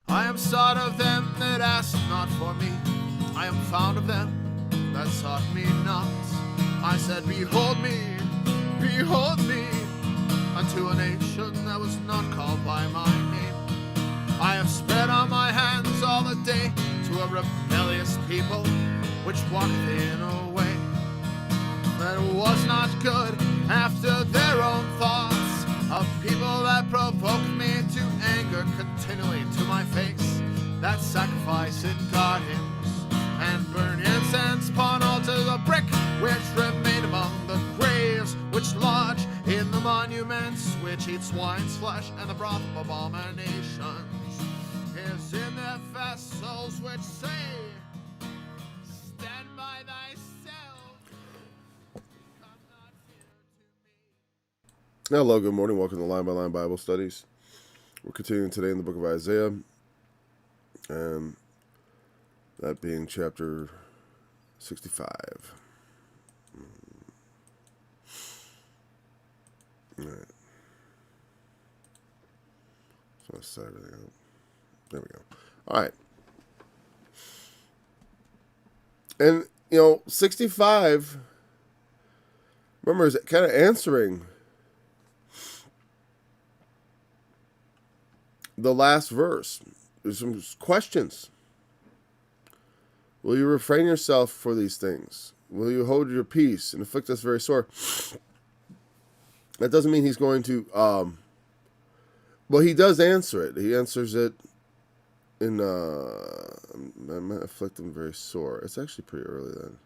I am sought of them that asked not for me. I am found of them that sought me not. I said, behold me, unto a nation that was not called by my name. I have spread out my hands all the day to a rebellious people, which walketh in a way that was not good after their own thoughts, of people that provoke me to anger continually to my face, that sacrifice in gardens and burn incense upon altars of brick, which remain among the graves, which lodge in the monuments, which eat swine's flesh, and the broth of abominations is in their vessels, which say, stand by thyself, come not here to me. Hello, good morning. Welcome to Line by Line Bible Studies. We're continuing today in the book of Isaiah, and that being chapter 65. All right. So let's set everything up. There we go. All right. And, 65, remember, is kind of answering the last verse. There's some questions. Will you refrain yourself for these things? Will you hold your peace and afflict us very sore? That doesn't mean he's going to, well, he does answer it. He answers it in, I might afflict him very sore. It's actually pretty early then.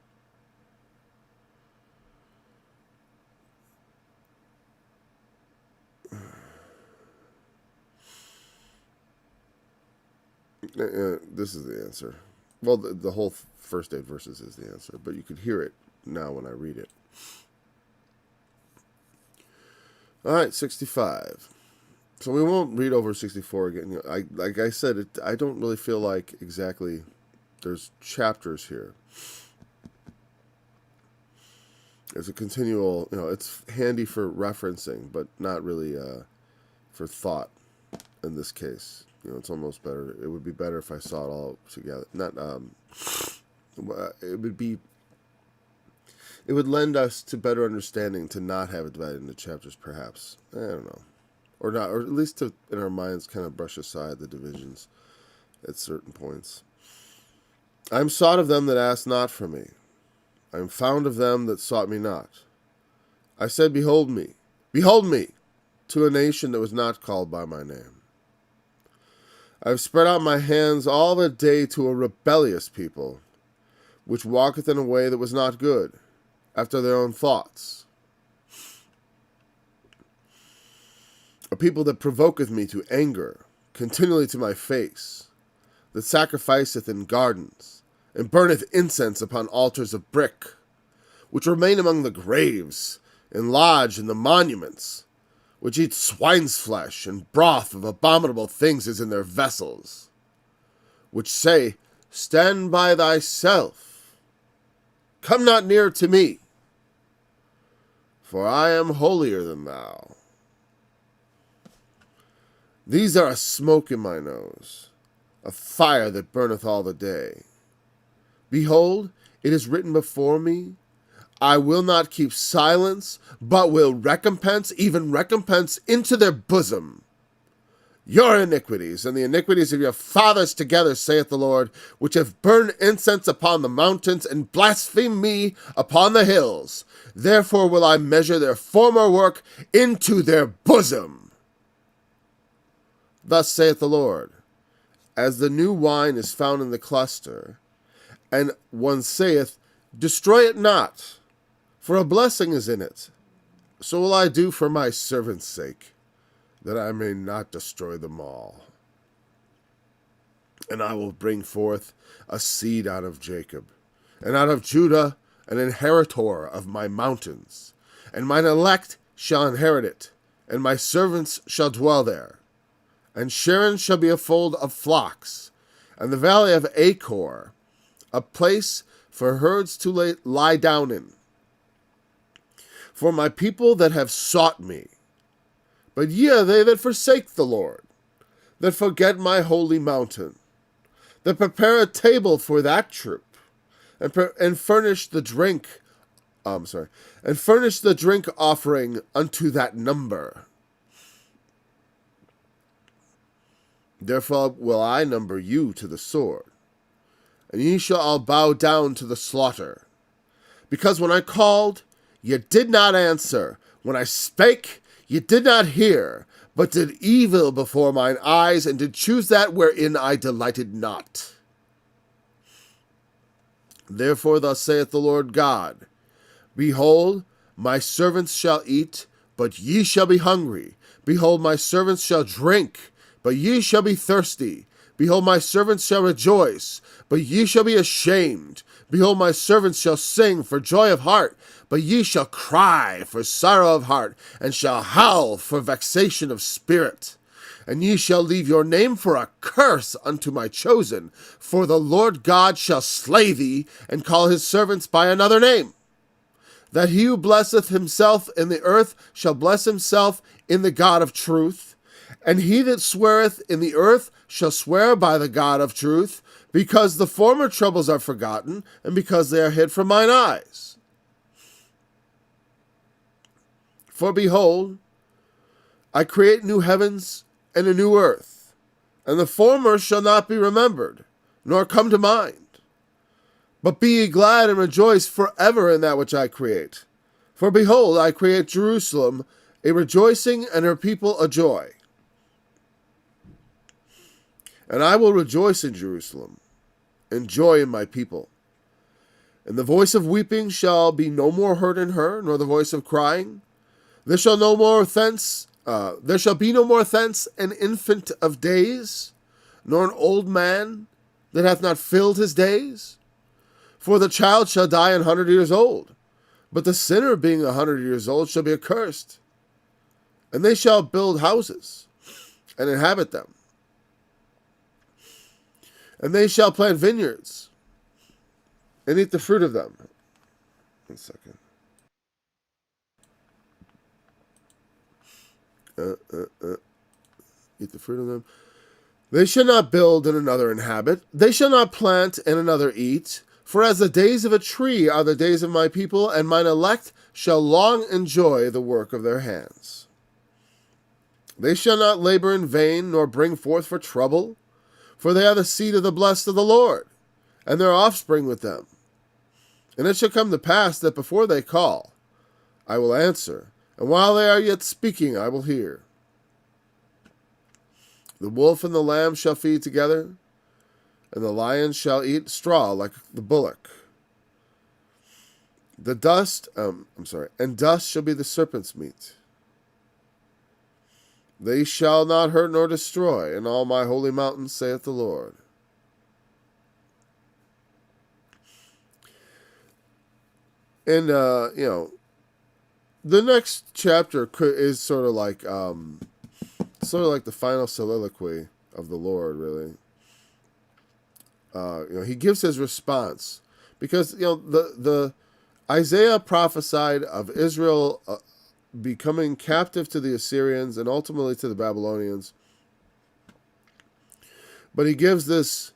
This is the answer. Well, the whole first 8 verses is the answer, but you could hear it now when I read it. All right, 65. So we won't read over 64 again. Like I said, I don't really feel like exactly there's chapters here. It's a continual, it's handy for referencing, but not really for thought in this case. It's almost better. It would be better if I saw it all together. It would lend us to better understanding to not have it divided into chapters, perhaps. I don't know. Or not, or at least to, in our minds, kind of brush aside the divisions at certain points. I am sought of them that asked not for me. I am found of them that sought me not. I said, behold me, to a nation that was not called by my name. I have spread out my hands all the day to a rebellious people, which walketh in a way that was not good, after their own thoughts. A people that provoketh me to anger, continually to my face, that sacrificeth in gardens, and burneth incense upon altars of brick, which remain among the graves, and lodge in the monuments, which eat swine's flesh, and broth of abominable things is in their vessels, which say, stand by thyself, come not near to me, for I am holier than thou. These are a smoke in my nose, a fire that burneth all the day. Behold, it is written before me, I will not keep silence, but will recompense, even recompense into their bosom, your iniquities and the iniquities of your fathers together, saith the Lord, which have burned incense upon the mountains and blasphemed me upon the hills. Therefore will I measure their former work into their bosom. Thus saith the Lord, as the new wine is found in the cluster, and one saith, destroy it not, for a blessing is in it. So will I do for my servant's sake, that I may not destroy them all. And I will bring forth a seed out of Jacob, and out of Judah an inheritor of my mountains. And mine elect shall inherit it, and my servants shall dwell there. And Sharon shall be a fold of flocks, and the valley of Achor, a place for herds to lie down in. For my people that have sought me, but ye are they that forsake the Lord. that forget my holy mountain, that prepare a table for that troop, and furnish the drink. And furnish the drink offering unto that number. Therefore will I number you to the sword, and ye shall all bow down to the slaughter. Because when I called, ye did not answer. When I spake, ye did not hear, but did evil before mine eyes, and did choose that wherein I delighted not. Therefore thus saith the Lord God, Behold, my servants shall eat, but ye shall be hungry. Behold, my servants shall drink, but ye shall be thirsty. Behold, my servants shall rejoice, but ye shall be ashamed. Behold, my servants shall sing for joy of heart, but ye shall cry for sorrow of heart, and shall howl for vexation of spirit. And ye shall leave your name for a curse unto my chosen, for the Lord God shall slay thee, and call his servants by another name. That he who blesseth himself in the earth shall bless himself in the God of truth. And he that sweareth in the earth shall swear by the God of truth, because the former troubles are forgotten, and because they are hid from mine eyes. For behold, I create new heavens and a new earth, and the former shall not be remembered, nor come to mind. But be ye glad and rejoice forever in that which I create. For behold, I create Jerusalem a rejoicing, and her people a joy. And I will rejoice in Jerusalem, and joy in my people. And the voice of weeping shall be no more heard in her, nor the voice of crying. There shall be no more thence an infant of days, nor an old man that hath not filled his days. For the child shall die 100 years old, but the sinner being 100 years old shall be accursed. And they shall build houses, and inhabit them. And they shall plant vineyards, and eat the fruit of them. 1 second. Eat the fruit of them. They shall not build and another inhabit. They shall not plant and another eat. For as the days of a tree are the days of my people, and mine elect shall long enjoy the work of their hands. They shall not labor in vain, nor bring forth for trouble, for they are the seed of the blessed of the Lord, and their offspring with them. And it shall come to pass that before they call, I will answer, and while they are yet speaking, I will hear. The wolf and the lamb shall feed together, and the lion shall eat straw like the bullock. And dust shall be the serpent's meat. They shall not hurt nor destroy in all my holy mountains, saith the Lord. And, the next chapter is sort of like the final soliloquy of the Lord, really. He gives his response because, the Isaiah prophesied of Israel becoming captive to the Assyrians and ultimately to the Babylonians. But he gives this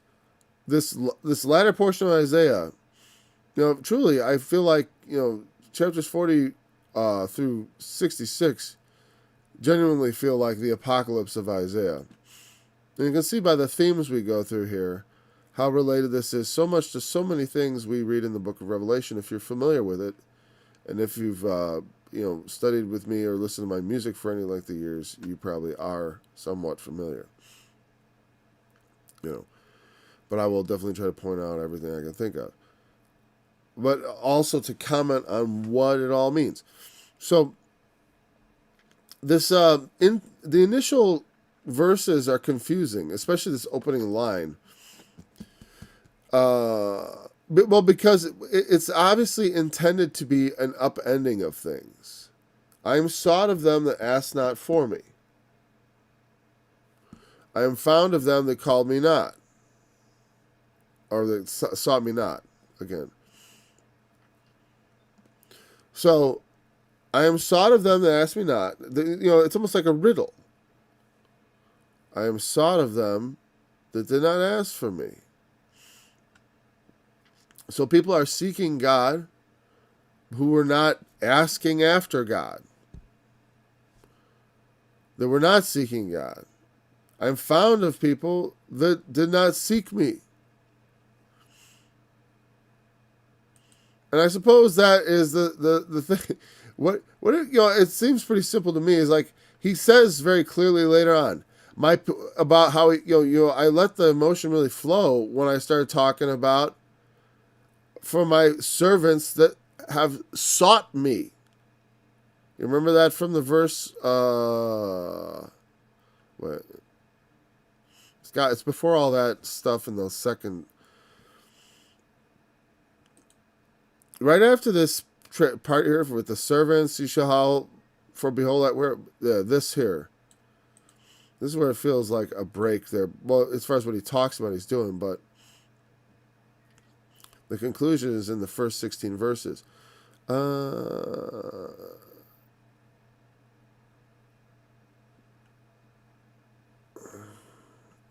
latter portion of Isaiah. Truly, I feel like, chapters 40 through 66 genuinely feel like the apocalypse of Isaiah. And you can see by the themes we go through here how related this is so much to so many things we read in the book of Revelation, if you're familiar with it. And if you've, studied with me or listened to my music for any length of years, you probably are somewhat familiar. But I will definitely try to point out everything I can think of. But also to comment on what it all means. So, this in the initial verses are confusing, especially this opening line. Because it's obviously intended to be an upending of things. I am sought of them that asked not for me. I am found of them that called me not. Or that sought me not, again. So, I am sought of them that asked me not. It's almost like a riddle. I am sought of them that did not ask for me. So people are seeking God who were not asking after God. They were not seeking God. I'm found of people that did not seek me. And I suppose that is the thing. What it seems pretty simple to me is like he says very clearly later on about how I let the emotion really flow when I started talking about for my servants that have sought me. You remember that from the verse? It's before all that stuff in the second. Right after this part here with the servants, you shall howl for behold that where this here. This is where it feels like a break there. Well, as far as what he talks about, he's doing, but the conclusion is in the first 16 verses. It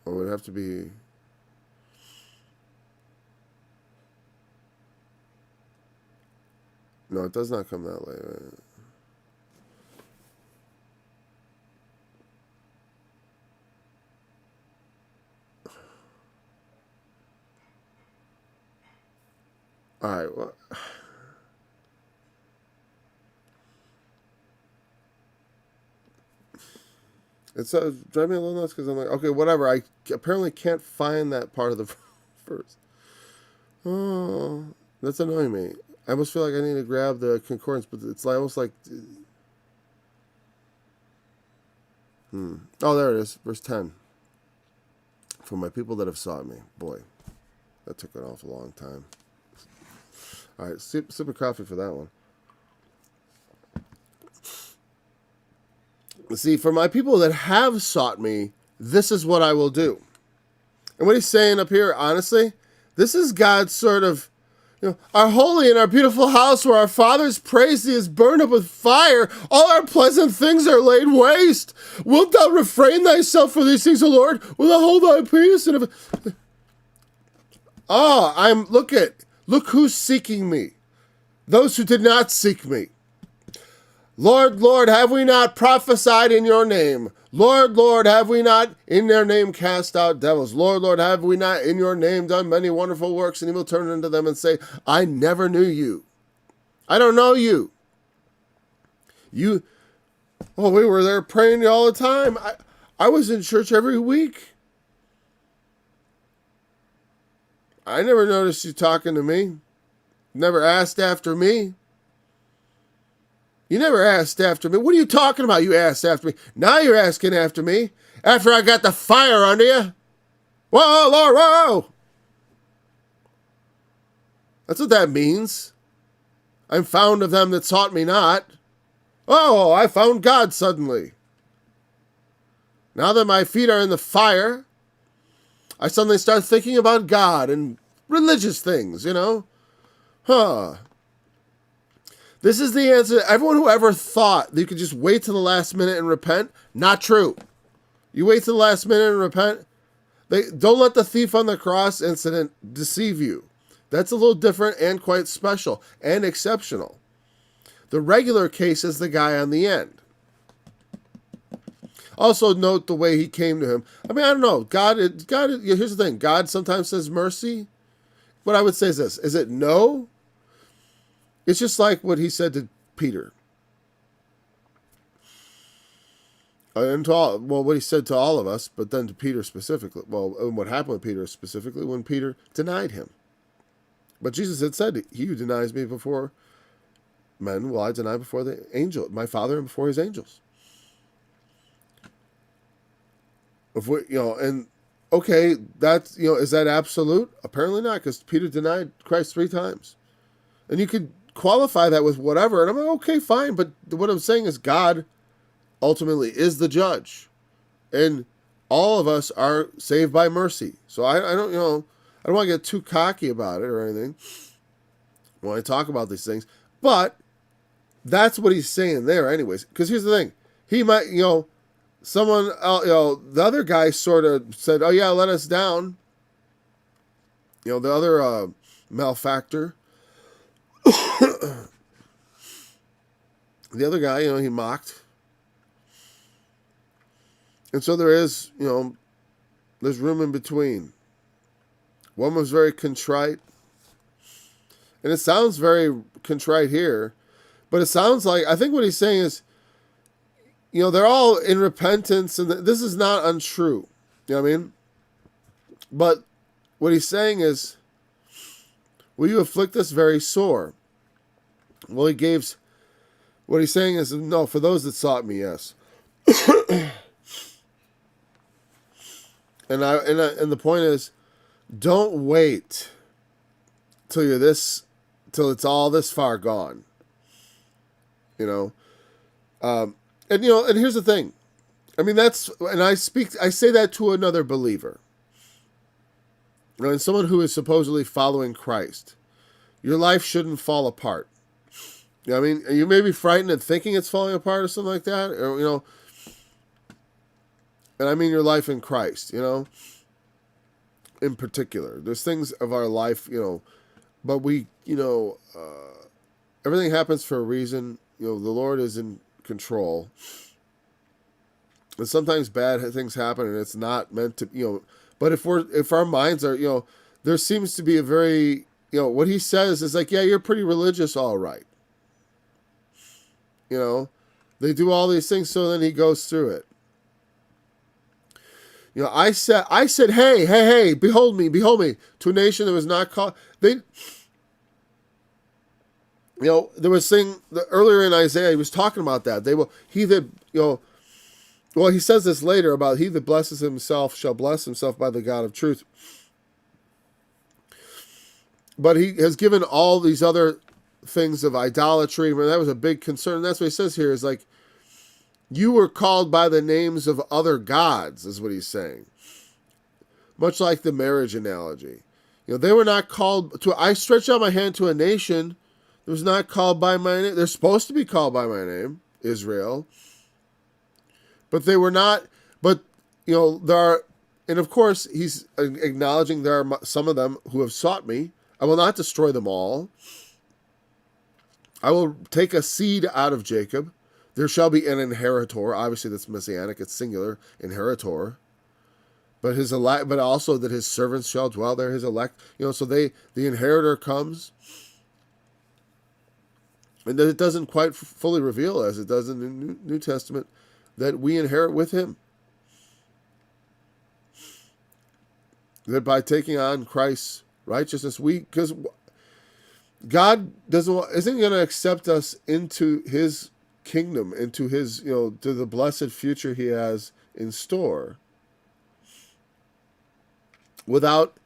would have to be. No, it does not come that way. Right? All right. Well, it's driving me a little nuts because I'm like, okay, whatever. I apparently can't find that part of the verse. Oh, that's annoying me. I almost feel like I need to grab the concordance, but it's like almost like. Oh, there it is, verse 10. For my people that have sought me, boy, that took an awful long time. All right, sip of coffee for that one. See, for my people that have sought me, this is what I will do. And what he's saying up here, honestly, this is God's sort of, our holy and our beautiful house where our fathers praised thee is burned up with fire. All our pleasant things are laid waste. Wilt thou refrain thyself for these things, O Lord? Wilt thou hold thy peace? Look who's seeking me. Those who did not seek me. Lord, Lord, have we not prophesied in your name? Lord, Lord, have we not in their name cast out devils? Lord, Lord, have we not in your name done many wonderful works? And he will turn unto them and say, I never knew you. I don't know you. We were there praying all the time. I was in church every week. I never noticed you talking to me. Never asked after me. You never asked after me. What are you talking about? You asked after me. Now you're asking after me. After I got the fire under you. Whoa, Lord, whoa. That's what that means. I'm found of them that sought me not. Oh, I found God suddenly. Now that my feet are in the fire, I suddenly start thinking about God and religious things, This is the answer. Everyone who ever thought that you could just wait till the last minute and repent, not true. You wait till the last minute and repent. Don't let the thief on the cross incident deceive you. That's a little different and quite special and exceptional. The regular case is the guy on the end. Also note the way he came to him. I don't know. God. Here's the thing. God sometimes says mercy. What I would say is this. Is it no? It's just like what he said to Peter. And what he said to all of us, but then to Peter specifically. Well, and what happened with Peter specifically when Peter denied him. But Jesus had said, he who denies me before men will I deny before the angel, my Father, and before his angels. Okay, that's, is that absolute? Apparently not, because Peter denied Christ 3 times. And you could qualify that with whatever, and I'm like, okay, fine, but what I'm saying is God ultimately is the judge, and all of us are saved by mercy. So I don't want to get too cocky about it or anything when I talk about these things, but that's what he's saying there anyways, because here's the thing, he might, someone, the other guy sort of said, "Oh yeah, let us down." The other malefactor, the other guy, he mocked, and so there is, there's room in between. One was very contrite, and it sounds very contrite here, but it sounds like, I think what he's saying is, they're all in repentance, and this is not untrue. You know what I mean? But what he's saying is, will you afflict us very sore? Well, what he's saying is, no, for those that sought me, yes. And the point is, don't wait till it's all this far gone. And here's the thing. I mean, I say that to another believer. And someone who is supposedly following Christ. Your life shouldn't fall apart. I mean, you may be frightened and thinking it's falling apart or something like that. Or, and I mean your life in Christ, in particular. There's things of our life, but we, everything happens for a reason. The Lord is in control. And sometimes bad things happen and it's not meant to, but if our minds are, there seems to be a very, what he says is like, yeah, you're pretty religious, all right. They do all these things, so then he goes through it. I said, hey, behold me, to a nation that was not called. There was earlier in Isaiah, he was talking about that. Well, he says this later about he that blesses himself shall bless himself by the God of truth. But he has given all these other things of idolatry. I mean, that was a big concern. That's what he says here is like, you were called by the names of other gods, is what he's saying. Much like the marriage analogy. They were not called to, I stretched out my hand to a nation that was not called by my name. They're supposed to be called by my name, Israel. But they were not, there are, and of course, he's acknowledging there are some of them who have sought me. I will not destroy them all. I will take a seed out of Jacob. There shall be an inheritor. Obviously, that's messianic. It's singular, inheritor. But also that his servants shall dwell there, his elect. So the inheritor comes. And that it doesn't quite fully reveal, as it does in the New Testament, that we inherit with him. That by taking on Christ's righteousness, because God isn't going to accept us into his kingdom, into his, to the blessed future he has in store, without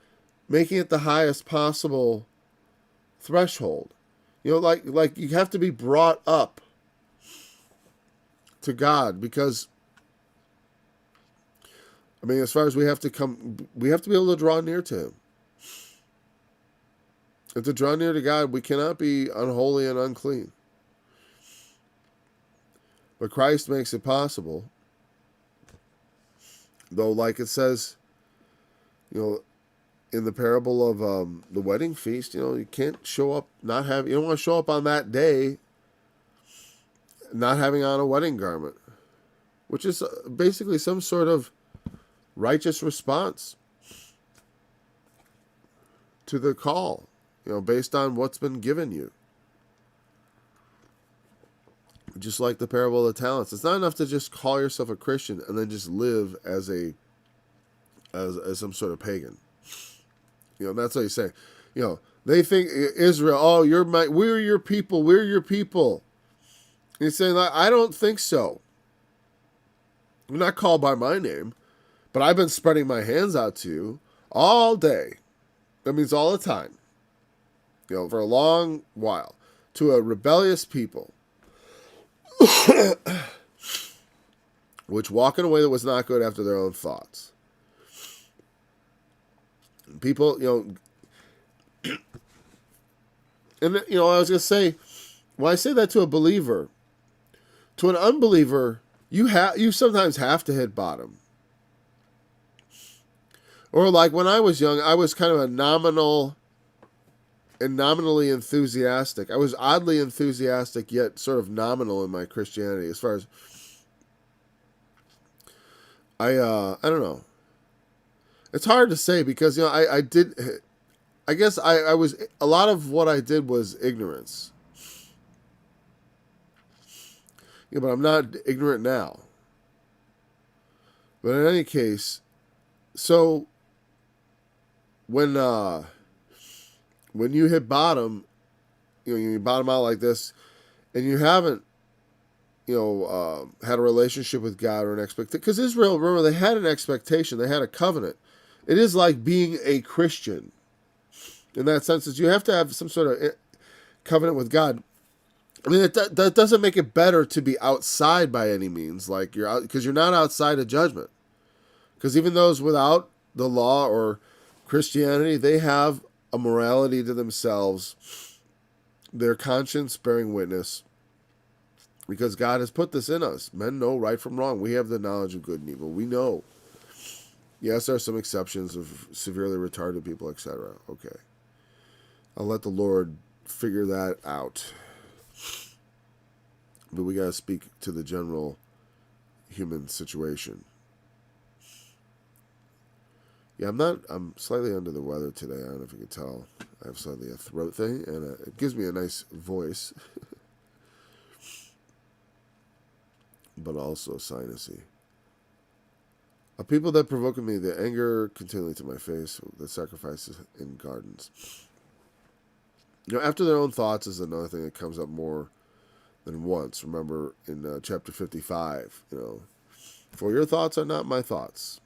making it the highest possible threshold. Like you have to be brought up to God, because as far as we have to be able to draw near to him. And to draw near to God, we cannot be unholy and unclean. But Christ makes it possible. Though, like it says, in the parable of the wedding feast, you can't show up, you don't want to show up on that day not having on a wedding garment, which is basically some sort of righteous response to the call, based on what's been given you. Just like the parable of the talents. It's not enough to just call yourself a Christian and then just live as some sort of pagan. That's what he's saying. They think Israel, oh, we're your people, we're your people. And he's saying, I don't think so. I'm not called by my name, but I've been spreading my hands out to you all day. That means all the time. For a long while. To a rebellious people. Which walk in a way that was not good after their own thoughts. People, and I was going to say, when I say that to a believer, to an unbeliever, you sometimes have to hit bottom. Or like when I was young, I was kind of a nominally enthusiastic. I was oddly enthusiastic yet sort of nominal in my Christianity as far as I don't know. It's hard to say because I did I guess I was a lot of what I did was ignorance. Yeah, but I'm not ignorant now. But in any case, so when you hit bottom, you bottom out like this, and you haven't, had a relationship with God or an expectation. Because Israel, remember, they had an expectation, they had a covenant. It is like being a Christian. In that sense, is you have to have some sort of covenant with God. I mean, that doesn't make it better to be outside by any means. Like you're out because you're not outside of judgment. Because even those without the law or Christianity, they have a morality to themselves, their conscience bearing witness. Because God has put this in us. Men know right from wrong. We have the knowledge of good and evil. We know. Yes, there are some exceptions of severely retarded people, etc. Okay. I'll let the Lord figure that out. But we got to speak to the general human situation. Yeah, I'm slightly under the weather today. I don't know if you can tell. I have slightly a throat thing, and it gives me a nice voice. But also sinusy. A people that provoke me the anger continually to my face, that sacrifices in gardens. After their own thoughts is another thing that comes up more than once. Remember in chapter 55, for your thoughts are not my thoughts,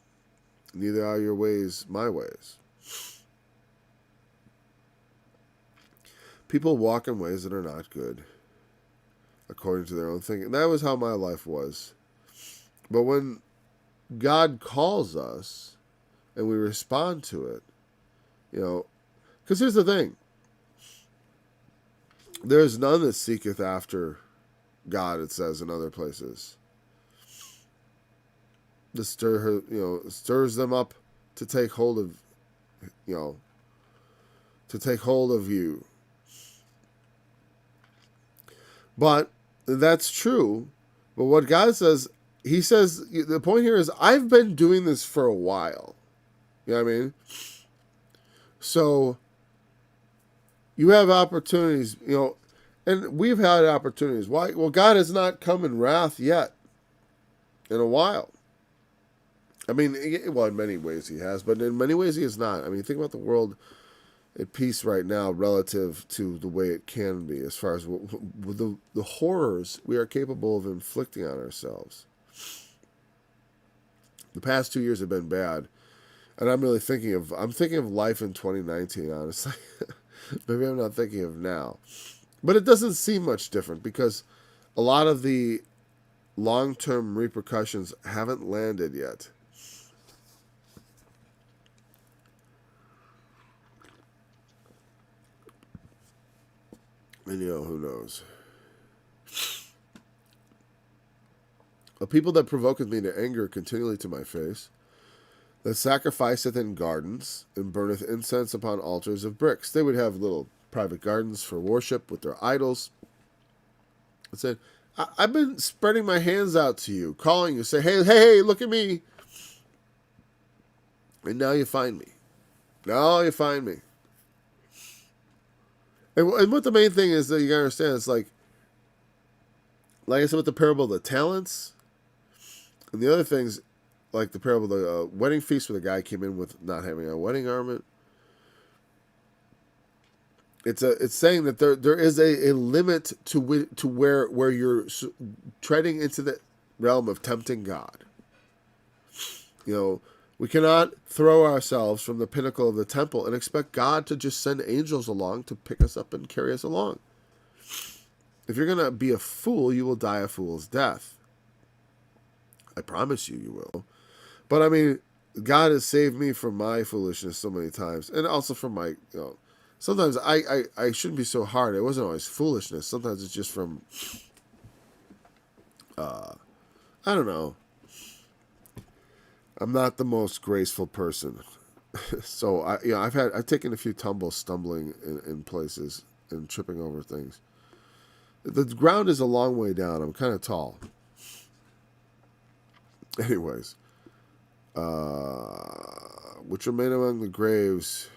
neither are your ways my ways. People walk in ways that are not good, according to their own thinking. That was how my life was. But when God calls us and we respond to it, because here's the thing. There's none that seeketh after God, it says in other places. To stirs them up to take hold of, to take hold of you. But that's true. But what God says, he says, the point here is, I've been doing this for a while. You know what I mean? So, you have opportunities, and we've had opportunities. Why? Well, God has not come in wrath yet, in a while. I mean, well, in many ways he has, but in many ways he has not. I mean, think about the world at peace right now relative to the way it can be, as far as the horrors we are capable of inflicting on ourselves. The past 2 years have been bad, and I'm thinking of life in 2019, honestly. Maybe I'm not thinking of now. But it doesn't seem much different because a lot of the long-term repercussions haven't landed yet. And who knows? A people that provoketh me to anger continually to my face, that sacrificeth in gardens, and burneth incense upon altars of bricks. They would have little private gardens for worship with their idols. It said, I've been spreading my hands out to you, calling you, say, hey, look at me. And now you find me. And what the main thing is that you gotta understand, it's like I said with the parable of the talents, and the other things, like the parable of the wedding feast where the guy came in with not having a wedding garment. It's saying that there is a limit to where you're treading into the realm of tempting God. We cannot throw ourselves from the pinnacle of the temple and expect God to just send angels along to pick us up and carry us along. If you're going to be a fool, you will die a fool's death. I promise you will. But I mean, God has saved me from my foolishness so many times. And also from my, sometimes I shouldn't be so hard. It wasn't always foolishness. Sometimes it's just from I don't know. I'm not the most graceful person. So I've taken a few tumbles stumbling in places and tripping over things. The ground is a long way down. I'm kind of tall. Anyways, which remain among the graves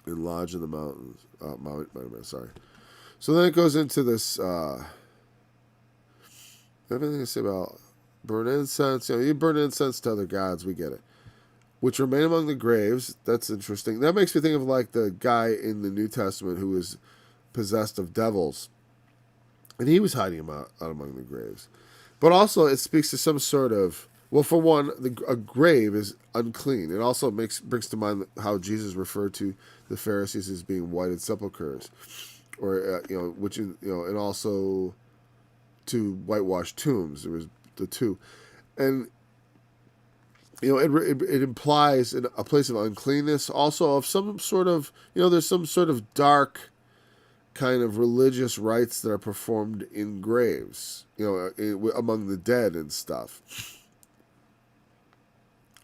and lodge in the mountains. Sorry. So then it goes into this. Everything I say about burn incense. You burn incense to other gods. We get it. Which remain among the graves. That's interesting. That makes me think of like the guy in the New Testament who was possessed of devils, and he was hiding out among the graves. But also, it speaks to some sort of. Well, for one, a grave is unclean. It also brings to mind how Jesus referred to the Pharisees as being whited sepulchres, or and also to whitewashed tombs. There was the two, and it implies a place of uncleanness, also of some sort of there's some sort of dark kind of religious rites that are performed in graves, among the dead and stuff.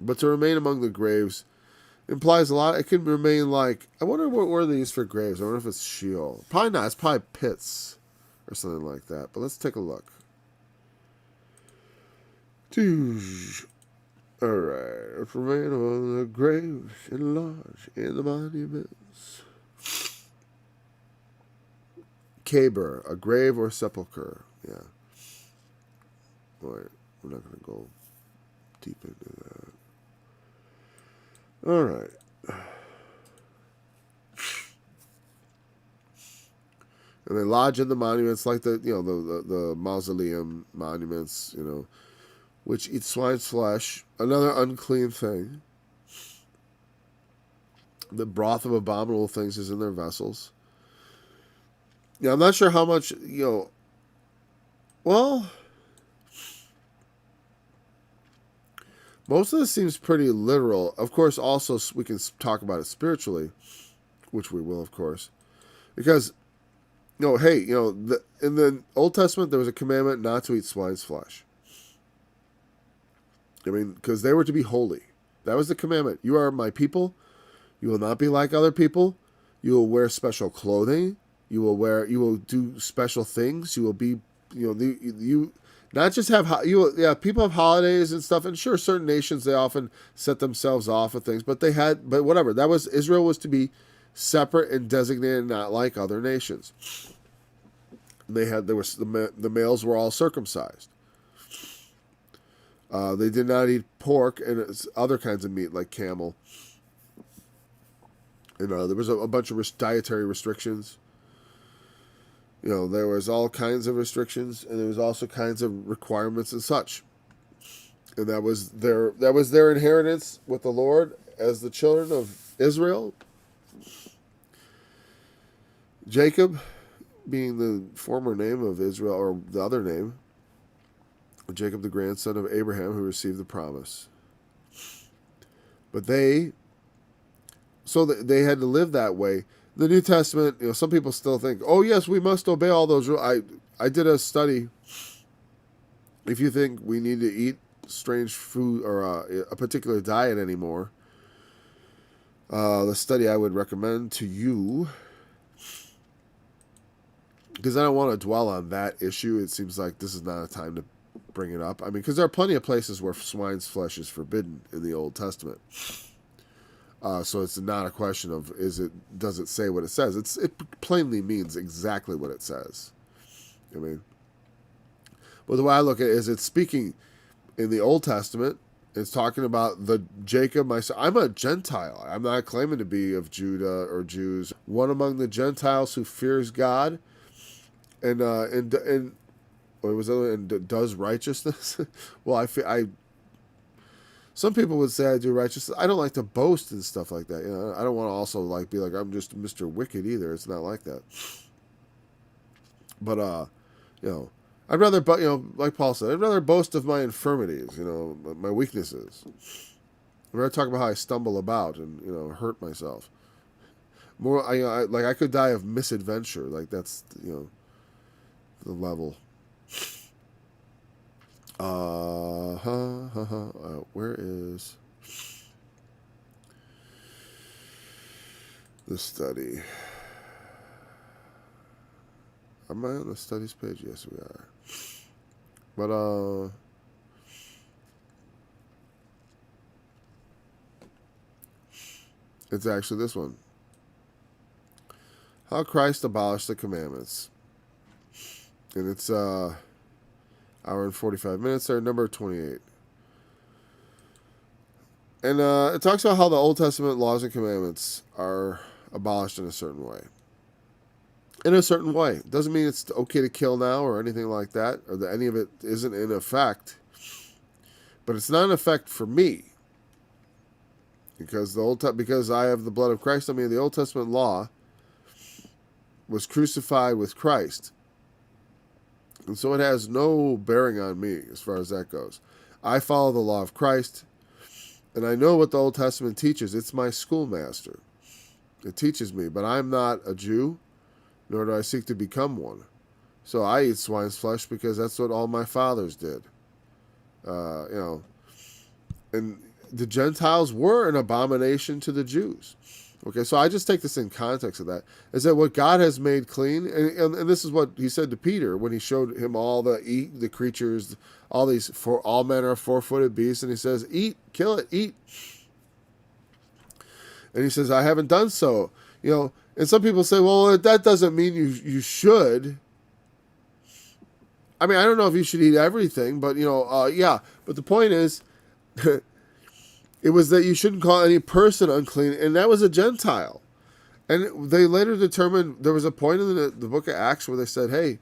But to remain among the graves implies a lot. It can remain like, I wonder what word they use for graves. I wonder if it's Sheol. Probably not. It's probably pits or something like that. But let's take a look. All right. Remain among the graves and lodge in the monuments. Kaber, a grave or sepulcher. Yeah. All right. We're not going to go deep into that. All right. And they lodge in the monuments like the mausoleum monuments, which eat swine's flesh, another unclean thing. The broth of abominable things is in their vessels. I'm not sure how much, well, most of this seems pretty literal. Of course, also we can talk about it spiritually, which we will, of course. Because, in the Old Testament, there was a commandment not to eat swine's flesh. Because they were to be holy. That was the commandment. You are my people. You will not be like other people. You will wear special clothing. You will do special things. You will be, not just have people have holidays and stuff, and sure, certain nations they often set themselves off of things, but whatever. That was Israel was to be separate and designated, not like other nations. The males were all circumcised. They did not eat pork and other kinds of meat like camel. There was a bunch of dietary restrictions. There was all kinds of restrictions, and there was also kinds of requirements and such. And that was their inheritance with the Lord as the children of Israel. Jacob, being the former name of Israel, or the other name, Jacob, the grandson of Abraham, who received the promise. But they had to live that way. The New Testament, some people still think, oh yes, we must obey all those rules. I did a study. If you think we need to eat strange food or a particular diet anymore, the study I would recommend to you, because I don't want to dwell on that issue. It seems like this is not a time to bring it up. Because there are plenty of places where swine's flesh is forbidden in the Old Testament. So it's not a question of does it say what it says? It plainly means exactly what it says. But the way I look at it is it's speaking in the Old Testament. It's talking about the Jacob, myself. I'm a Gentile. I'm not claiming to be of Judah or Jews. One among the Gentiles who fears God and what was other and does righteousness. Well, some people would say I do righteousness. I don't like to boast and stuff like that. I don't want to also be like I'm just Mr. Wicked either. It's not like that. But I'd rather, like Paul said, I'd rather boast of my infirmities, my weaknesses. I'd rather talk about how I stumble about and hurt myself. More, I could die of misadventure. Like that's the level. Where is the study? Am I on the studies page? Yes, we are. But it's actually this one. How Christ abolished the commandments. And it's hour and 45 minutes there, number 28. And it talks about how the Old Testament laws and commandments are abolished in a certain way. In a certain way. Doesn't mean it's okay to kill now or anything like that, or that any of it isn't in effect. But it's not in effect for me. Because because I have the blood of Christ on me, the Old Testament law was crucified with Christ. And so it has no bearing on me as far as that goes. I follow the law of Christ, and I know what the Old Testament teaches. It's my schoolmaster. It teaches me, but I'm not a Jew, nor do I seek to become one. So I eat swine's flesh because that's what all my fathers did. And the Gentiles were an abomination to the Jews. Okay, so I just take this in context of that, is that what God has made clean, and this is what he said to Peter when he showed him all the creatures, all manner of four-footed beasts, and he says, eat, kill it, eat. And he says, I haven't done so. And some people say, well, that doesn't mean you should. I mean, I don't know if you should eat everything, but, yeah. But the point is, it was that you shouldn't call any person unclean, and that was a Gentile. And they later determined, there was a point in the book of Acts where they said, hey,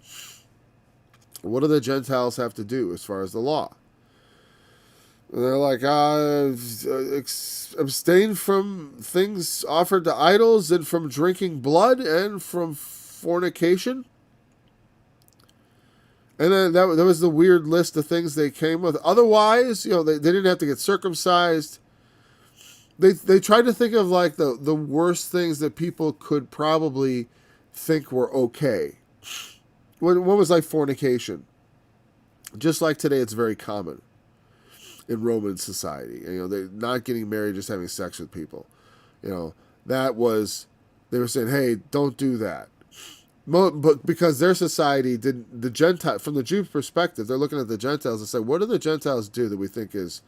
what do the Gentiles have to do as far as the law? And they're like, abstain from things offered to idols, and from drinking blood, and from fornication. And then there was the weird list of things they came with. Otherwise, they didn't have to get circumcised. They tried to think of like the worst things that people could probably think were okay. What was like fornication? Just like today, it's very common in Roman society. They're not getting married, just having sex with people. That was, they were saying, hey, don't do that. But because their society didn't, from the Jew perspective, they're looking at the Gentiles and say, what do the Gentiles do that we think is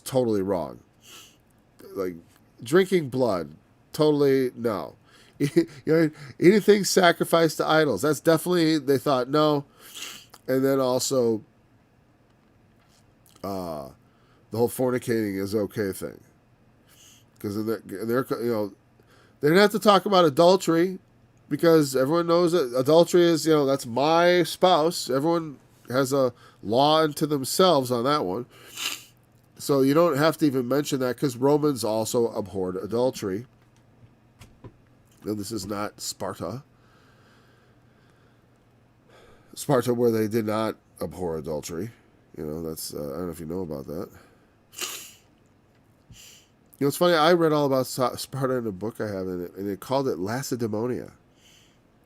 totally wrong? Like drinking blood, totally no. Anything sacrificed to idols, that's definitely, they thought no. And then also the whole fornicating is okay thing, because they're they didn't have to talk about adultery, because everyone knows that adultery is, that's my spouse. Everyone has a law unto themselves on that one. So you don't have to even mention that, because Romans also abhorred adultery. Now, this is not Sparta. Sparta, where they did not abhor adultery. That's, I don't know if you know about that. It's funny, I read all about Sparta in a book I have, and it called it Lacedaemonia.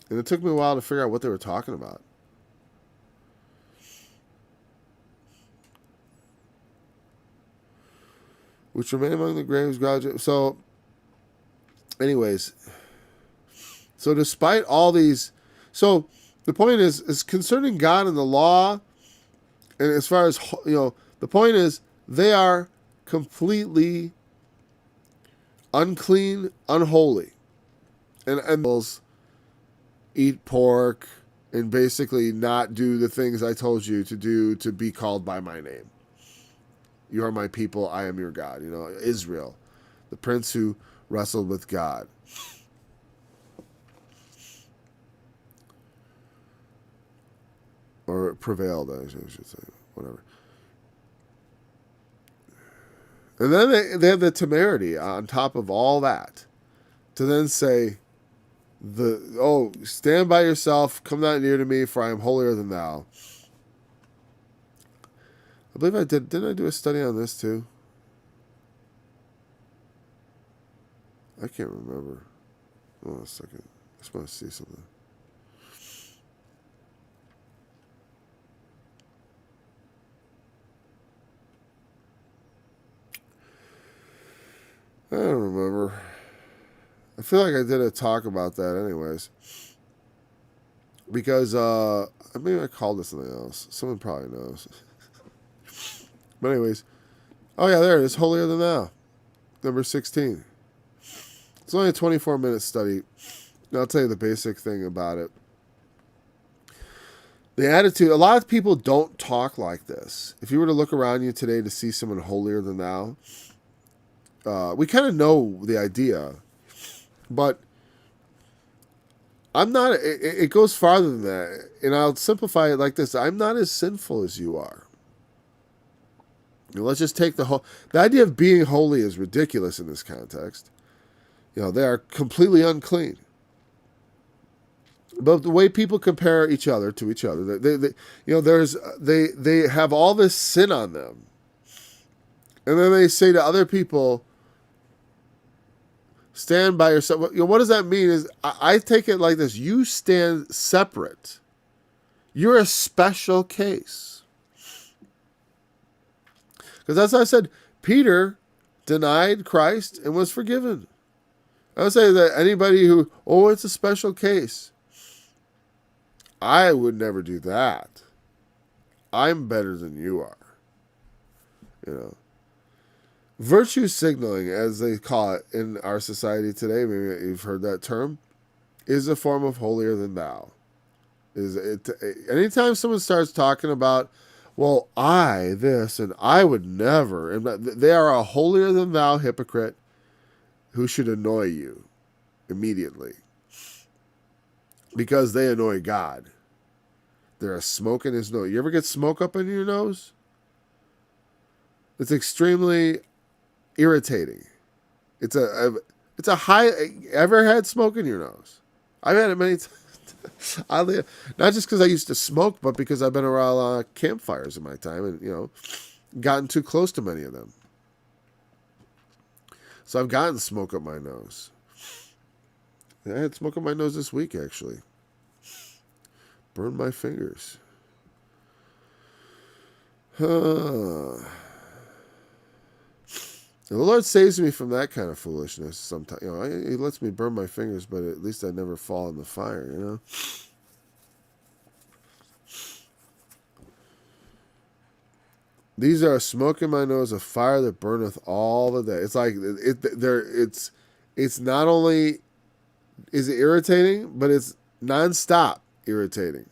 And it took me a while to figure out what they were talking about. Which remain among the graves. So, anyways. So, despite all these... So, the point is concerning God and the law, and as far as, the point is, they are completely unclean, unholy. And eat pork and basically not do the things I told you to do to be called by my name. You are my people, I am your God. Israel, the prince who wrestled with God. Or prevailed, I should say. Whatever. And then they have the temerity on top of all that to then say, stand by yourself, come not near to me, for I am holier than thou. I believe I did. Didn't I do a study on this too? I can't remember. Hold on a second. I just want to see something. I don't remember. I feel like I did a talk about that anyways. Because, maybe I called it something else. Someone probably knows. But anyways. Oh yeah, there it is. Holier Than Thou. Number 16. It's only a 24-minute study. And I'll tell you the basic thing about it. The attitude, a lot of people don't talk like this. If you were to look around you today to see someone holier than thou, we kind of know the idea. But I'm not, it goes farther than that. And I'll simplify it like this. I'm not as sinful as you are. Let's just take the idea of being holy is ridiculous in this context. They are completely unclean. But the way people compare each other to each other, they have all this sin on them, and then they say to other people, "Stand by yourself." What does that mean? Is I take it like this: you stand separate. You're a special case. Because as I said, Peter denied Christ and was forgiven. I would say that anybody who, it's a special case. I would never do that. I'm better than you are. Virtue signaling, as they call it in our society today, maybe you've heard that term, is a form of holier than thou. Anytime someone starts talking about, well, I this and I would never, and they are a holier than thou hypocrite who should annoy you immediately. Because they annoy God. They're a smoke in his nose. You ever get smoke up in your nose? It's extremely irritating. It's a high. Ever had smoke in your nose? I've had it many times. Not just because I used to smoke, but because I've been around a lot of campfires in my time, and gotten too close to many of them. So I've gotten smoke up my nose. I had smoke up my nose this week, actually. Burned my fingers. The Lord saves me from that kind of foolishness sometimes. He lets me burn my fingers, but at least I never fall in the fire, These are a smoke in my nose, a fire that burneth all the day. It's like it's not only is it irritating, but it's nonstop irritating.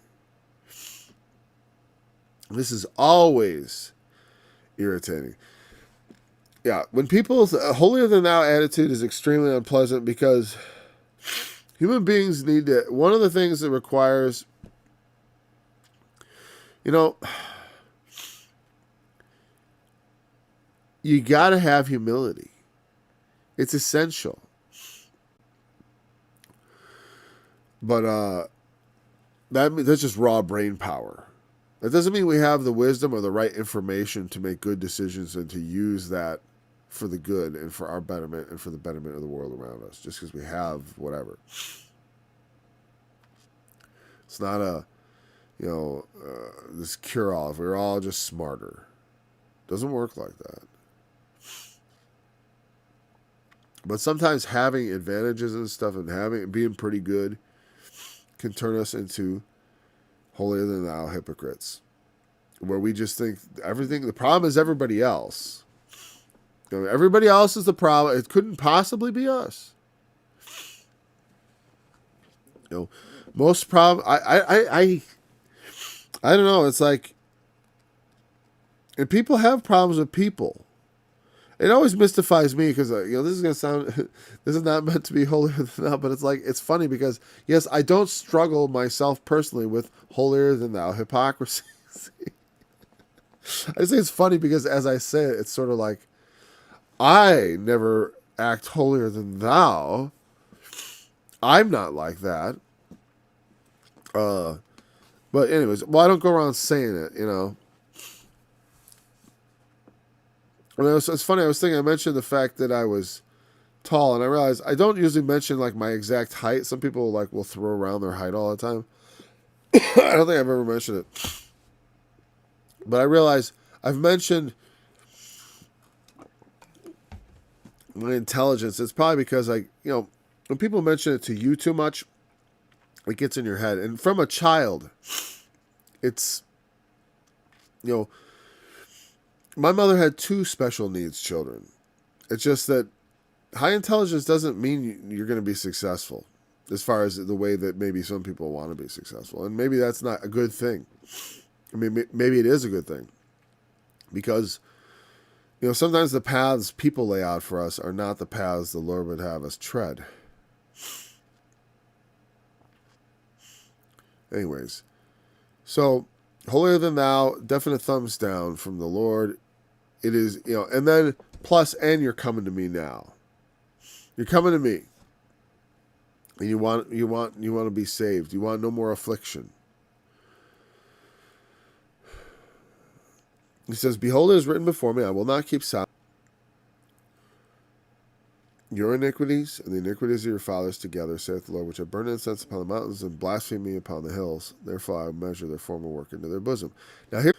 This is always irritating. Yeah, when people's holier than thou attitude is extremely unpleasant because human beings need to. One of the things that requires, you got to have humility. It's essential. But that's just raw brain power. That doesn't mean we have the wisdom or the right information to make good decisions and to use that for the good and for our betterment and for the betterment of the world around us, just because we have whatever. It's not this cure-all. If we're all just smarter. It doesn't work like that. But sometimes having advantages and stuff and being pretty good can turn us into holier than thou hypocrites, where we just think everything. The problem is everybody else. Everybody else is the problem. It couldn't possibly be us. Most problem. I don't know. It's like, and people have problems with people. It always mystifies me because this is gonna sound. This is not meant to be holier than thou, but it's funny because yes, I don't struggle myself personally with holier than thou hypocrisy. I say it's funny because as I say it, it's sort of like I never act holier than thou. I'm not like that. But anyways, I don't go around saying it, It's funny. I was thinking. I mentioned the fact that I was tall, and I realized I don't usually mention like my exact height. Some people will throw around their height all the time. I don't think I've ever mentioned it, but I realized I've mentioned my intelligence, it's probably because when people mention it to you too much, it gets in your head. And from a child, it's, my mother had 2 special needs children. It's just that high intelligence doesn't mean you're going to be successful as far as the way that maybe some people want to be successful. And maybe that's not a good thing. I mean, maybe it is a good thing because, sometimes the paths people lay out for us are not the paths the Lord would have us tread. Anyways, so holier than thou, definite thumbs down from the Lord. It is, and then plus, and you're coming to me now. You're coming to me. And you want to be saved. You want no more affliction. He says, behold, it is written before me, I will not keep silent. Your iniquities and the iniquities of your fathers together, saith the Lord, which have burned incense upon the mountains and blasphemed me upon the hills. Therefore I will measure their former work into their bosom. Now here,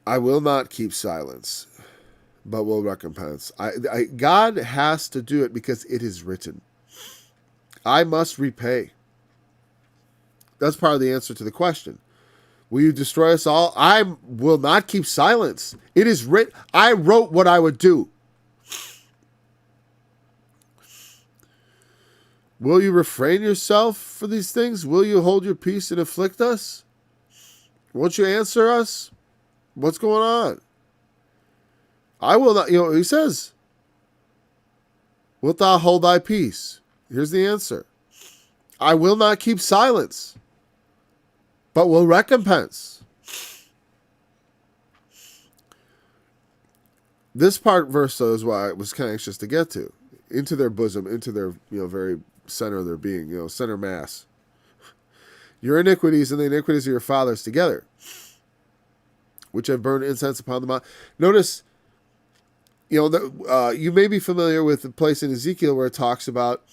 I will not keep silence, but will recompense. God has to do it because it is written. I must repay. That's part of the answer to the question. Will you destroy us all? I will not keep silence. It is written. I wrote what I would do. Will you refrain yourself for these things? Will you hold your peace and afflict us? Won't you answer us? What's going on? I will not, he says, wilt thou hold thy peace? Here's the answer. I will not keep silence, but will recompense. This verse, though, is what I was kind of anxious to get to. Into their bosom, into their, very center of their being, center mass. Your iniquities and the iniquities of your fathers together, which have burned incense upon the mountain. Notice, you may be familiar with the place in Ezekiel where it talks about,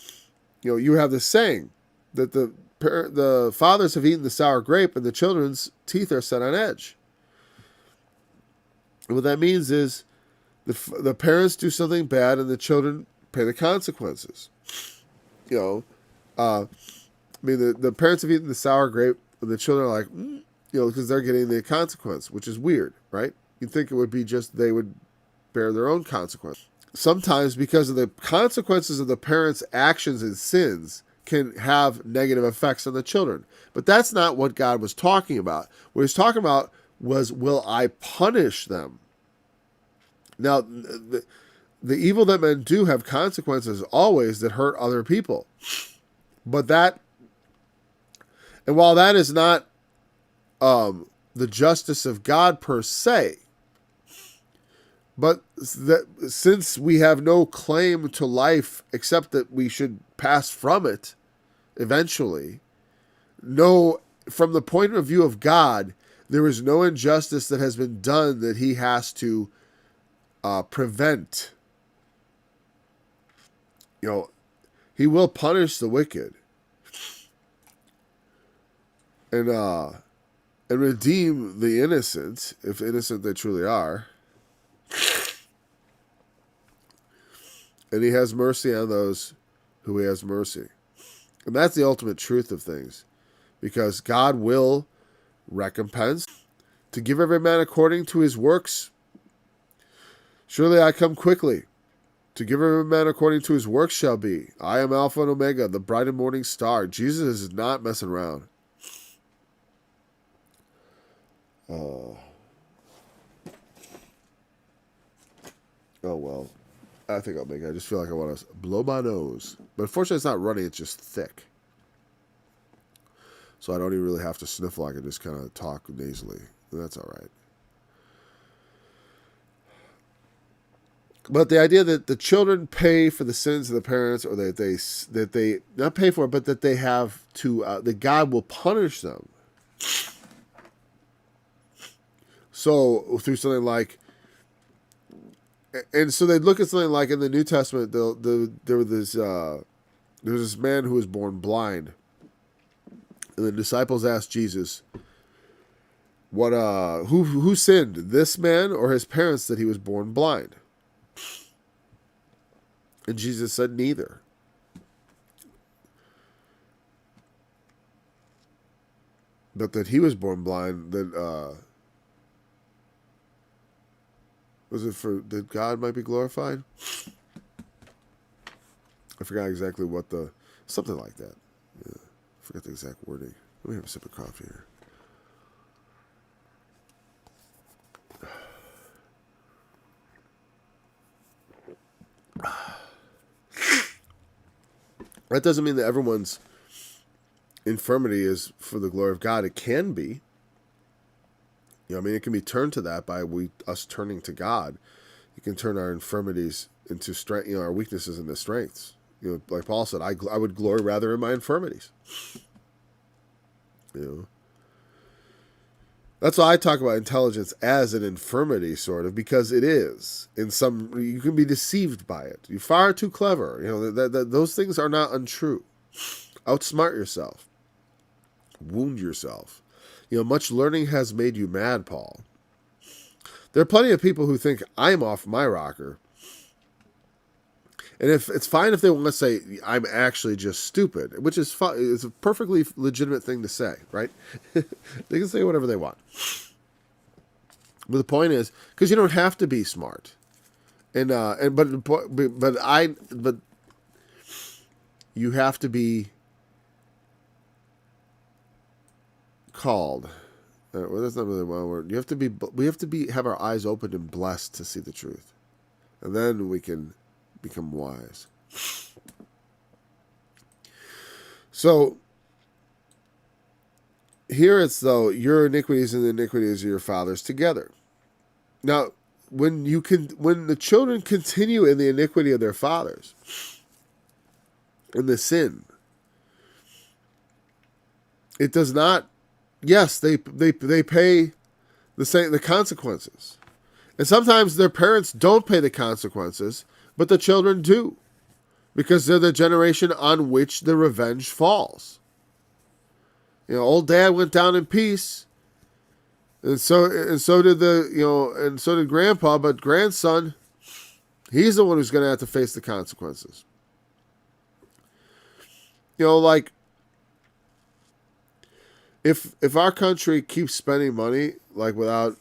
you have this saying that the fathers have eaten the sour grape and the children's teeth are set on edge. And what that means is the parents do something bad and the children pay the consequences. The parents have eaten the sour grape and the children are like, because they're getting the consequence, which is weird, right? You'd think it would be just they would bear their own consequence. Sometimes because of the consequences of the parents' actions and sins can have negative effects on the children. But that's not what God was talking about. What he's talking about was, will I punish them? Now, the evil that men do have consequences always that hurt other people. But and while that is not the justice of God per se, but since we have no claim to life except that we should pass from it eventually, from the point of view of God, there is no injustice that has been done that he has to prevent. He will punish the wicked and redeem the innocent, if innocent they truly are. And he has mercy on those who he has mercy. And that's the ultimate truth of things. Because God will recompense to give every man according to his works. Surely I come quickly. To give every man according to his works shall be. I am Alpha and Omega, the bright and morning star. Jesus is not messing around. Oh, well. I think I'll make it. I just feel like I want to blow my nose. But unfortunately, it's not runny. It's just thick. So I don't even really have to sniffle. I can just kind of talk nasally. And that's all right. But the idea that the children pay for the sins of the parents, or that they not pay for it, but that they have to, that God will punish them. So through something like, and so they'd look at something like in the New Testament, there was this man who was born blind, and the disciples asked Jesus, who sinned, this man or his parents, that he was born blind? And Jesus said neither. But that he was born blind, that was it for that God might be glorified? I forgot exactly what something like that. Yeah, I forgot the exact wording. Let me have a sip of coffee here. That doesn't mean that everyone's infirmity is for the glory of God. It can be. You know, I mean, it can be turned to that by us turning to God. You can turn our infirmities into strength. You know, our weaknesses into strengths. You know, like Paul said, I would glory rather in my infirmities. You know, that's why I talk about intelligence as an infirmity, sort of, because it is. You can be deceived by it. You're far too clever. You know, those things are not untrue. Outsmart yourself. Wound yourself. You know, much learning has made you mad, Paul. There are plenty of people who think I'm off my rocker. And if it's fine if they want to say I'm actually just stupid, which is fine. It's a perfectly legitimate thing to say, right? They can say whatever they want. But the point is, because you don't have to be smart, but you have to be called. Well, that's not really one word. We have to have our eyes open and blessed to see the truth, and then we can become wise. So here it's though your iniquities and the iniquities of your fathers together. Now, when the children continue in the iniquity of their fathers, in the sin, it does not. Yes, they pay the consequences, and sometimes their parents don't pay the consequences. But the children do, because they're the generation on which the revenge falls. You know, old dad went down in peace, and so did grandpa. But grandson, he's the one who's going to have to face the consequences. You know, like if our country keeps spending money like without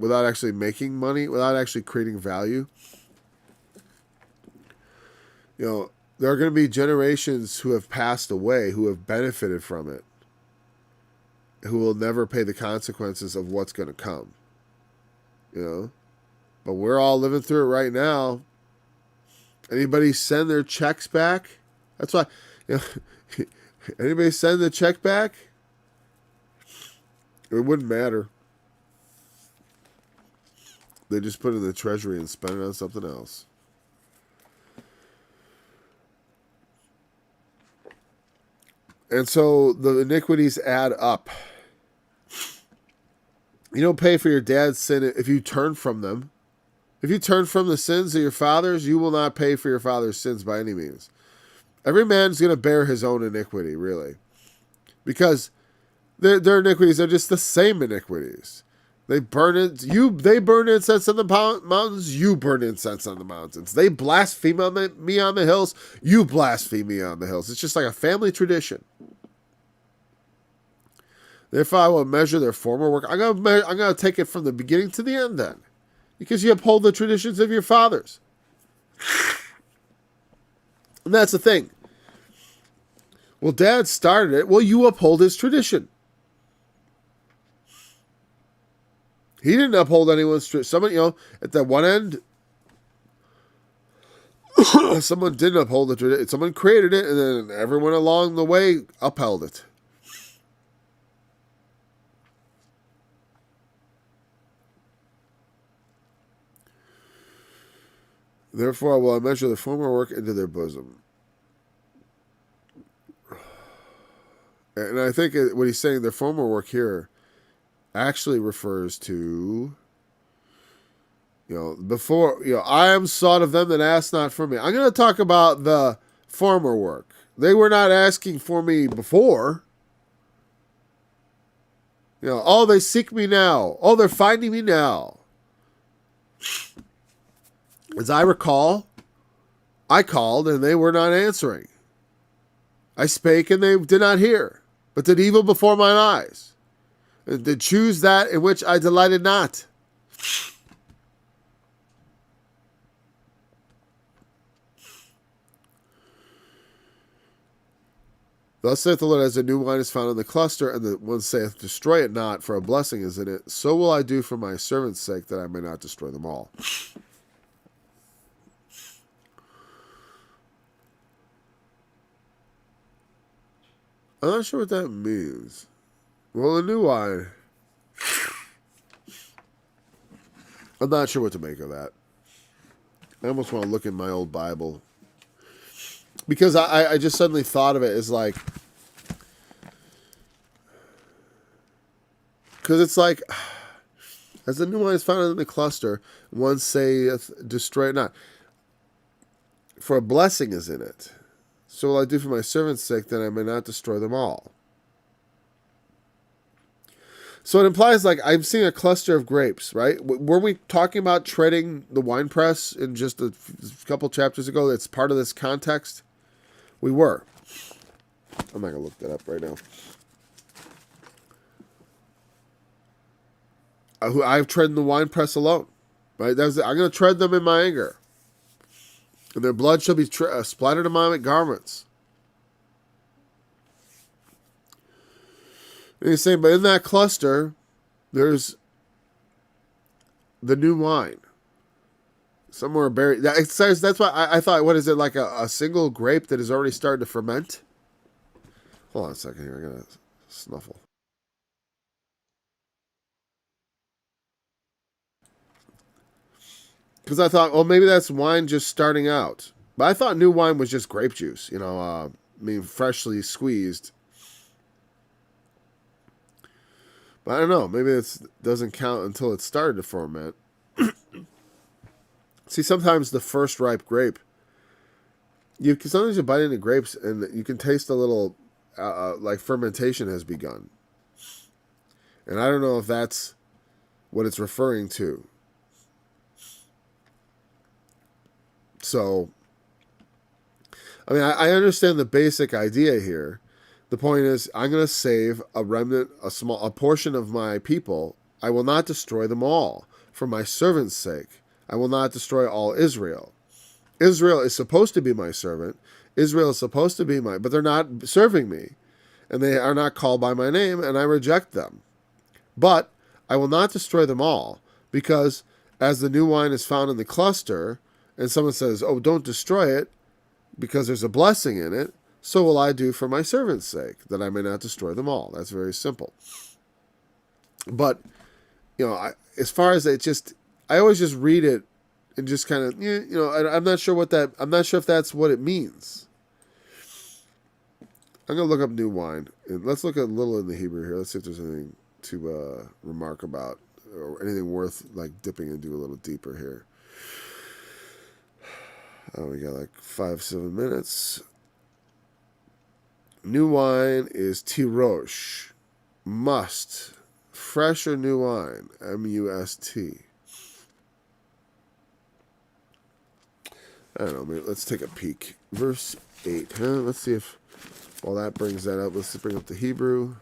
actually making money, without actually creating value, you know, there are going to be generations who have passed away, who have benefited from it, who will never pay the consequences of what's going to come. You know, but we're all living through it right now. Anybody send their checks back? That's why, you know, anybody send the check back? It wouldn't matter. They just put it in the treasury and spend it on something else. And so the iniquities add up. You don't pay for your dad's sin if you turn from them. If you turn from the sins of your fathers, you will not pay for your father's sins by any means. Every man's going to bear his own iniquity, really. Because their iniquities are just the same iniquities. They burn incense on the mountains. You burn incense on the mountains. They blaspheme me on the hills. You blaspheme me on the hills. It's just like a family tradition. Therefore, I will measure their former work. I'm gonna take it from the beginning to the end, then, because you uphold the traditions of your fathers. And that's the thing. Well, Dad started it. Well, you uphold his tradition. He didn't uphold anyone's tradition. Someone, at that one end, someone didn't uphold the tradition. Someone created it, and then everyone along the way upheld it. Therefore, will I measure the former work into their bosom. And I think what he's saying, their former work here, actually refers to, before, I am sought of them that ask not for me. I'm going to talk about the former work. They were not asking for me before. Oh, they seek me now. Oh, they're finding me now. As I recall, I called and they were not answering. I spake and they did not hear, but did evil before mine eyes, and did choose that in which I delighted not. Thus saith the Lord, as a new wine is found in the cluster, and the one saith, destroy it not, for a blessing is in it, so will I do for my servant's sake, that I may not destroy them all. I'm not sure what that means. Well, the new wine, I'm not sure what to make of that. I almost want to look in my old Bible. Because I just suddenly thought of it as like, because it's like, as the new wine is found in the cluster, one saith, destroy it not. For a blessing is in it. So will I do for my servant's sake, that I may not destroy them all. So it implies like I'm seeing a cluster of grapes, right? Were we talking about treading the winepress in just a couple chapters ago? That's part of this context. We were. I'm not going to look that up right now. I've treaded the winepress alone. Right? I'm going to tread them in my anger. And their blood shall be splattered on my garments. And he's saying, but in that cluster, there's the new wine. Somewhere buried. That's why I thought, what is it, like a single grape that is already starting to ferment? Hold on a second here. I got to snuffle. Because I thought, well, maybe that's wine just starting out. But I thought new wine was just grape juice, freshly squeezed. But I don't know. Maybe it doesn't count until it started to ferment. See, sometimes the first ripe grape, sometimes you bite into grapes and you can taste a little, like fermentation has begun. And I don't know if that's what it's referring to. So, I mean, I understand the basic idea here. The point is, I'm going to save a remnant, a portion of my people. I will not destroy them all. For my servant's sake, I will not destroy all Israel. Israel is supposed to be my servant. Israel is supposed to be but they're not serving me. And they are not called by my name, and I reject them. But I will not destroy them all, because as the new wine is found in the cluster, and someone says, oh, don't destroy it, because there's a blessing in it, so will I do for my servant's sake, that I may not destroy them all. That's very simple. But, as far as I always just read it and just kind of, I'm not sure I'm not sure if that's what it means. I'm going to look up new wine. And let's look a little in the Hebrew here. Let's see if there's anything to remark about, or anything worth like dipping into a little deeper here. Oh, we got like 5-7 minutes. New wine is tirosh. Must. Fresh or new wine. M-U-S-T. I don't know. Maybe let's take a peek. Verse 8. Let's see if, while that brings that up, let's bring up the Hebrew.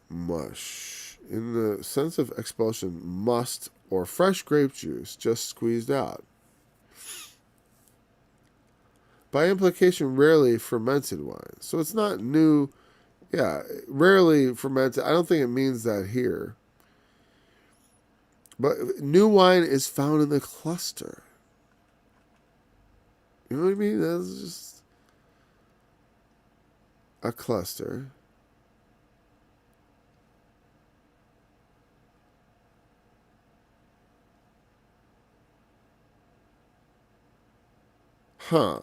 Mush. In the sense of expulsion, must or fresh grape juice just squeezed out. By implication, rarely fermented wine. So it's not new. Yeah, rarely fermented. I don't think it means that here. But new wine is found in the cluster. You know what I mean? That's just a cluster. Huh.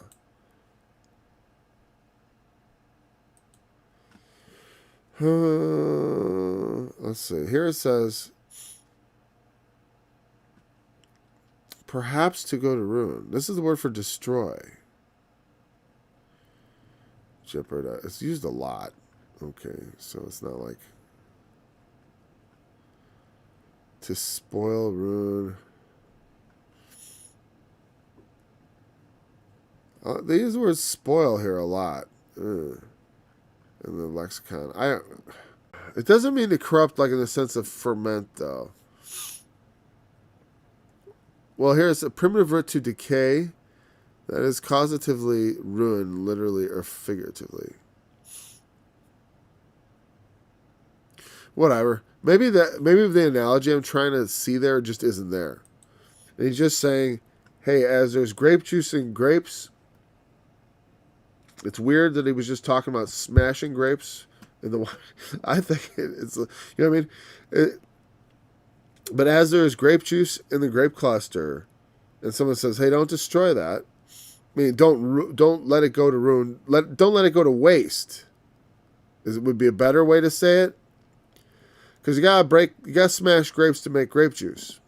Let's see. Here it says, perhaps to go to ruin. This is the word for destroy. Jeopardize. It's used a lot. Okay, so it's not like to spoil, ruin. They use the word spoil here a lot in the lexicon. It doesn't mean to corrupt like in the sense of ferment, though. Well, here's a primitive root to decay, that is causatively ruin, literally or figuratively. Whatever. Maybe the analogy I'm trying to see there just isn't there. And he's just saying, hey, as there's grape juice in grapes, it's weird that he was just talking about smashing grapes in the wine. I think it's, you know what I mean? But as there's grape juice in the grape cluster, and someone says, hey, don't destroy that. I mean, don't let it go to ruin. Don't let it go to waste. Would be a better way to say it. Because you gotta smash grapes to make grape juice.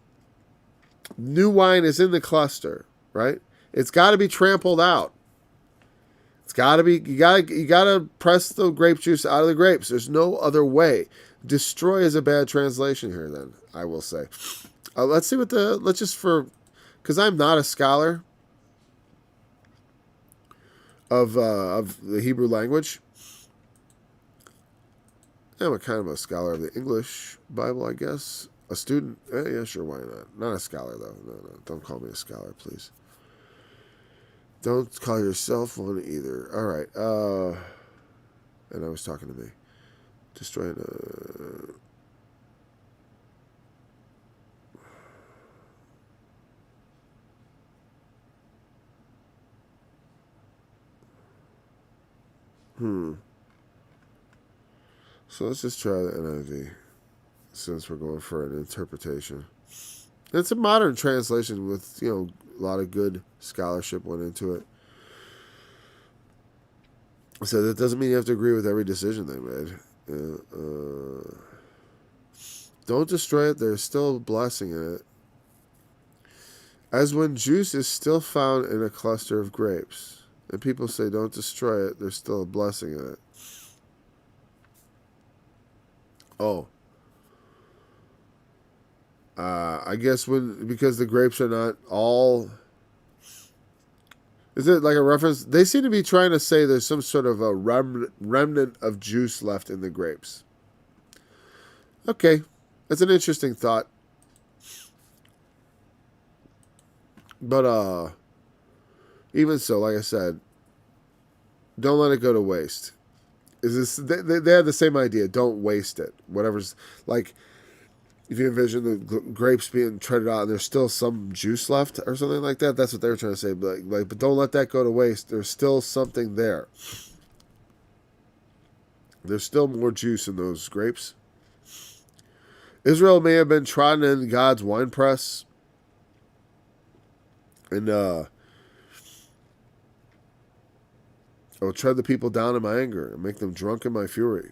New wine is in the cluster, right? It's got to be trampled out. It's got to be you gotta press the grape juice out of the grapes. There's no other way. Destroy is a bad translation here. Then I will say, let's see because I'm not a scholar of the Hebrew language. I'm a kind of a scholar of the English Bible, I guess. A student? Yeah, sure, why not? Not a scholar, though. No, don't call me a scholar, please. Don't call yourself one either. All right. And I was talking to me. Destroying So let's just try the NIV, since we're going for an interpretation. It's a modern translation with, a lot of good scholarship went into it. So that doesn't mean you have to agree with every decision they made. Don't destroy it. There's still a blessing in it. As when juice is still found in a cluster of grapes. And people say, don't destroy it. There's still a blessing in it. Oh. I guess because the grapes are not all... Is it like a reference? They seem to be trying to say there's some sort of a remnant of juice left in the grapes. Okay. That's an interesting thought. But even so, like I said, don't let it go to waste. They have the same idea. Don't waste it. Whatever's like, if you envision the grapes being treaded out and there's still some juice left or something like that, that's what they were trying to say. But don't let that go to waste. There's still something there. There's still more juice in those grapes. Israel may have been trodden in God's winepress. And I will tread the people down in my anger and make them drunk in my fury,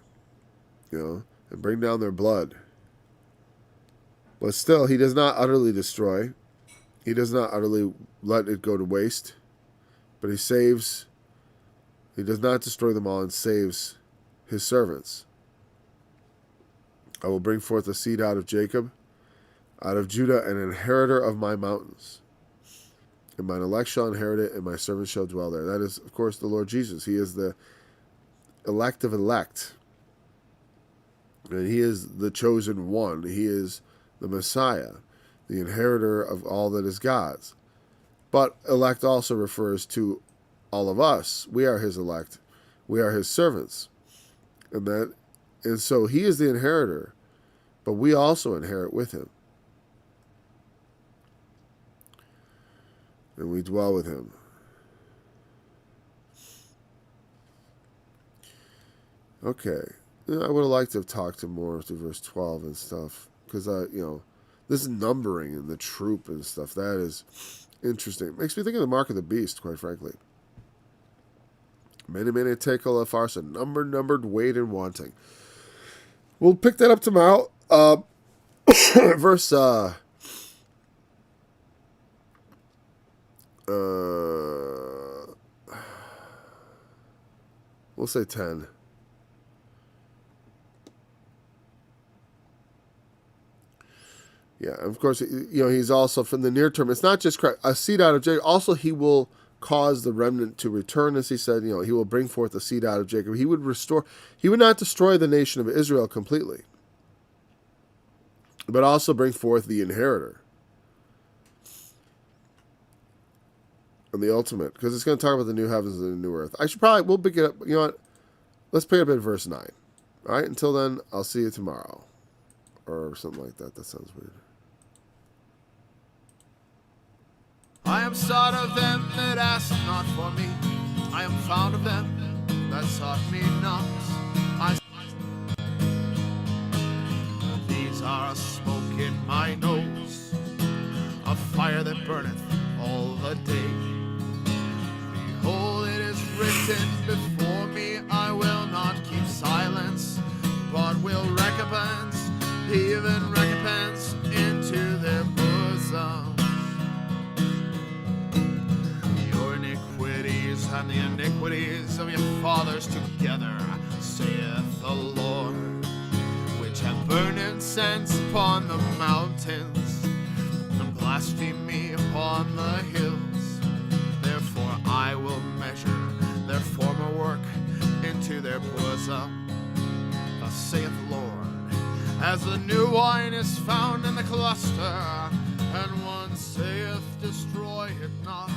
and bring down their blood. But still, he does not utterly destroy. He does not utterly let it go to waste. But he saves. He does not destroy them all and saves his servants. I will bring forth a seed out of Jacob, out of Judah, an inheritor of my mountains. And mine elect shall inherit it, and my servants shall dwell there. That is, of course, the Lord Jesus. He is the elect of elect. And he is the chosen one. He is the Messiah, the inheritor of all that is God's. But elect also refers to all of us. We are his elect. We are his servants. And so he is the inheritor, but we also inherit with him. And we dwell with him. Okay. I would have liked to have talked to more through verse 12 and stuff. Because, this numbering and the troop and stuff, that is interesting. It makes me think of the mark of the beast, quite frankly. Many, many tekel of farsa, numbered, weighed, and wanting. We'll pick that up tomorrow. Verse, we'll say 10. Yeah, of course, he's also from the near term. It's not just Christ, a seed out of Jacob. Also, he will cause the remnant to return, as he said. He will bring forth a seed out of Jacob. He would restore. He would not destroy the nation of Israel completely, but also bring forth the inheritor and the ultimate. Because it's going to talk about the new heavens and the new earth. We'll pick it up. You know what? Let's pick it up at verse 9. All right. Until then, I'll see you tomorrow, or something like that. That sounds weird. I am sought of them that ask not for me. I am found of them that sought me not. These are a smoke in my nose, a fire that burneth all the day. Behold, it is written before me, I will not keep silence, but will recompense, even recompense into their bosom. And the iniquities of your fathers together, saith the Lord, which have burned incense upon the mountains, and blasphemed me upon the hills. Therefore I will measure their former work into their bosom. Thus saith the Lord, as the new wine is found in the cluster, and one saith, destroy it not.